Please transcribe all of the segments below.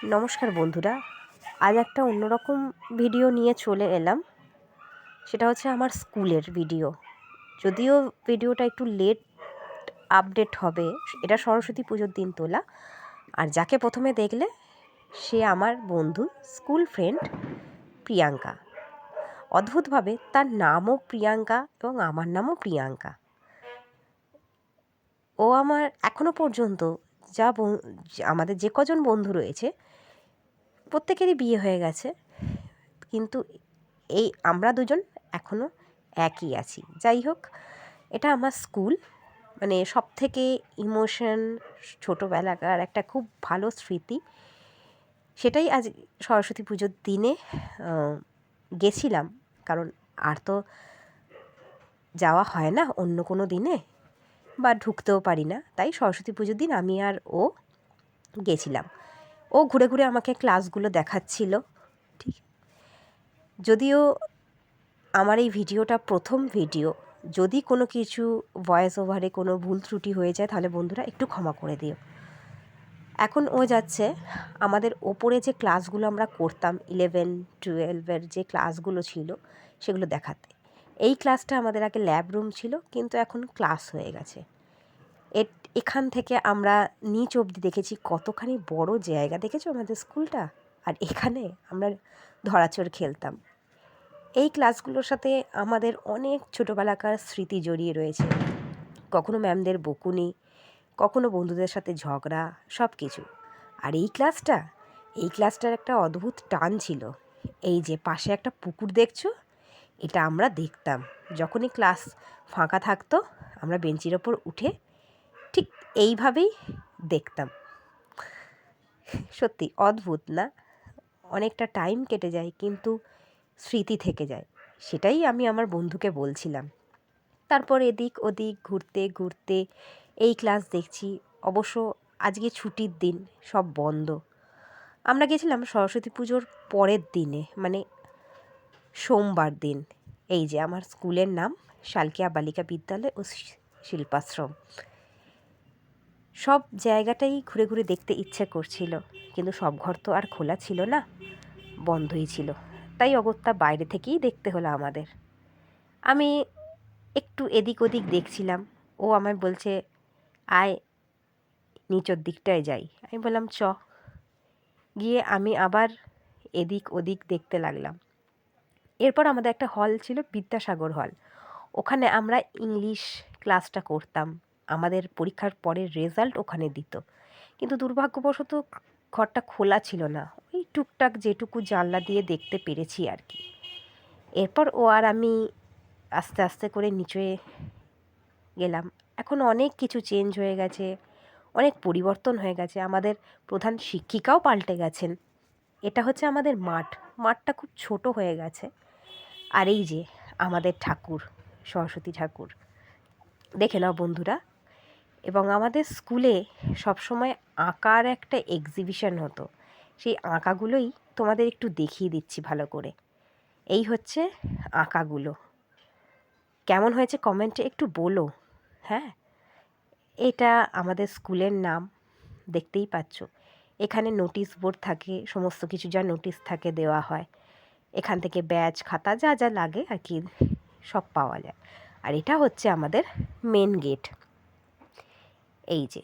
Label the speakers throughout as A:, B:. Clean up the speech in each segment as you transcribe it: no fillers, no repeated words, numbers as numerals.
A: নমস্কার বন্ধুরা, আজ একটা অন্যরকম ভিডিও নিয়ে চলে এলাম। সেটা হচ্ছে আমার স্কুলের ভিডিও। যদিও ভিডিওটা একটু লেট আপডেট হবে, এটা সরস্বতী পুজোর দিন তোলা। আর যাকে প্রথমে দেখলে সে আমার বন্ধু, স্কুল ফ্রেন্ড প্রিয়াঙ্কা। অদ্ভুতভাবে তার নামও প্রিয়াঙ্কা এবং আমার নামও প্রিয়াঙ্কা। ও আমার এখনও পর্যন্ত আমাদের যে কজন বন্ধু রয়েছে প্রত্যেকেরই বিয়ে হয়ে গেছে, কিন্তু এই আমরা দুজন এখনও একই আছি। যাই হোক, এটা আমার স্কুল, মানে সব থেকে ইমোশন, ছোটোবেলাকার একটা খুব ভালো স্মৃতি। সেটাই আজ সরস্বতী পুজোর দিনে গেছিলাম, কারণ আর তো যাওয়া হয় না অন্য কোনো দিনে, বা ঢুকতেও পারি না। তাই সরস্বতী পুজোর দিন আমি আর ও গেছিলাম। ও ঘুরে ঘুরে আমাকে ক্লাসগুলো দেখাচ্ছিল। ঠিক, যদিও আমার এই ভিডিওটা প্রথম ভিডিও, যদি কোনো কিছু ভয়েস ওভারে কোনো ভুল ত্রুটি হয়ে যায় তাহলে বন্ধুরা একটু ক্ষমা করে দিও। এখন ও যাচ্ছে আমাদের ওপরে যে ক্লাসগুলো আমরা করতাম 11-12 যে ক্লাসগুলো ছিল সেগুলো দেখাতে। এই ক্লাসটা আমাদের আগে ল্যাব রুম ছিল, কিন্তু এখন ক্লাস হয়ে গেছে। এখান থেকে আমরা নিচ অবধি দেখেছি কতখানি বড় জায়গা, দেখেছো আমাদের স্কুলটা। আর এখানে আমরা ধরাচোর খেলতাম। এই ক্লাসগুলোর সাথে আমাদের অনেক ছোটোবেলাকার স্মৃতি জড়িয়ে রয়েছে। কখনো ম্যামদের বকুনি, কখনো বন্ধুদের সাথে ঝগড়া, সব কিছু। আর এই ক্লাসটার একটা অদ্ভুত টান ছিল। এই যে পাশে একটা পুকুর দেখছো, এটা আমরা দেখতাম। যখনই ক্লাস ফাঁকা থাকতো আমরা বেঞ্চির ওপর উঠে ঠিক এইভাবেই দেখতাম। সত্যি অদ্ভুত না? অনেকটা টাইম কেটে যায় কিন্তু স্মৃতি থেকে যায়। সেটাই আমি আমার বন্ধুকে বলছিলাম। তারপর এদিক ওদিক ঘুরতে ঘুরতে এই ক্লাস দেখছি। অবশ্য আজকে ছুটির দিন, সব বন্ধ। আমরা গেছিলাম সরস্বতী পুজোর পরের দিনে, মানে সোমবার দিন। এই যে আমার স্কুলের নাম শালকিয়া বালিকা বিদ্যালয় ও শিল্পাশ্রম। সব জায়গাটাই ঘুরে ঘুরে দেখতে ইচ্ছে করছিল, কিন্তু সব ঘর তো আর খোলা ছিল না, বন্ধই ছিল। তাই অগত্যা বাইরে থেকেই দেখতে হলো আমাদের। আমি একটু এদিক ওদিক দেখছিলাম, ও আমায় বলছে আয় নিচের দিকটায় যাই। আমি বললাম চ। গিয়ে আমি আবার এদিক ওদিক দেখতে লাগলাম। এরপর আমাদের একটা হল ছিল, বিদ্যাসাগর হল। ওখানে আমরা ইংলিশ ক্লাসটা করতাম। আমাদের পরীক্ষার পরের রেজাল্ট ওখানে দিত, কিন্তু দুর্ভাগ্যবশত ঘরটা খোলা ছিল না। ওই টুকটাক যেটুকু জানলা দিয়ে দেখতে পেরেছি আর কি। এরপর ও আর আমি আস্তে আস্তে করে নিচে গেলাম। এখন অনেক কিছু চেঞ্জ হয়ে গেছে, অনেক পরিবর্তন হয়ে গেছে। আমাদের প্রধান শিক্ষিকাও পাল্টে গেছেন। এটা হচ্ছে আমাদের মাঠটা খুব ছোট হয়ে গেছে। আর এই যে আমাদের ঠাকুর, সরস্বতী ঠাকুর, দেখে নাও বন্ধুরা। এবং আমাদের স্কুলে সবসময় আঁকার একটা এক্সিবিশন হতো। সেই আঁকাগুলোই তোমাদের একটু দেখিয়ে দিচ্ছি ভালো করে। এই হচ্ছে আঁকাগুলো। কেমন হয়েছে কমেন্টে একটু বলো। হ্যাঁ, এটা আমাদের স্কুলের নাম, দেখতেই পাচ্ছ। এখানে নোটিশ বোর্ড থাকে, সমস্ত কিছু যা নোটিশ থাকে দেওয়া হয়। এখান থেকে ব্যাজ খাতা যা যা লাগে আর কি সব পাওয়া যায়। আর এটা হচ্ছে আমাদের মেন গেট। এই যে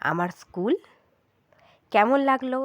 A: আমার স্কুল। কেমন লাগলো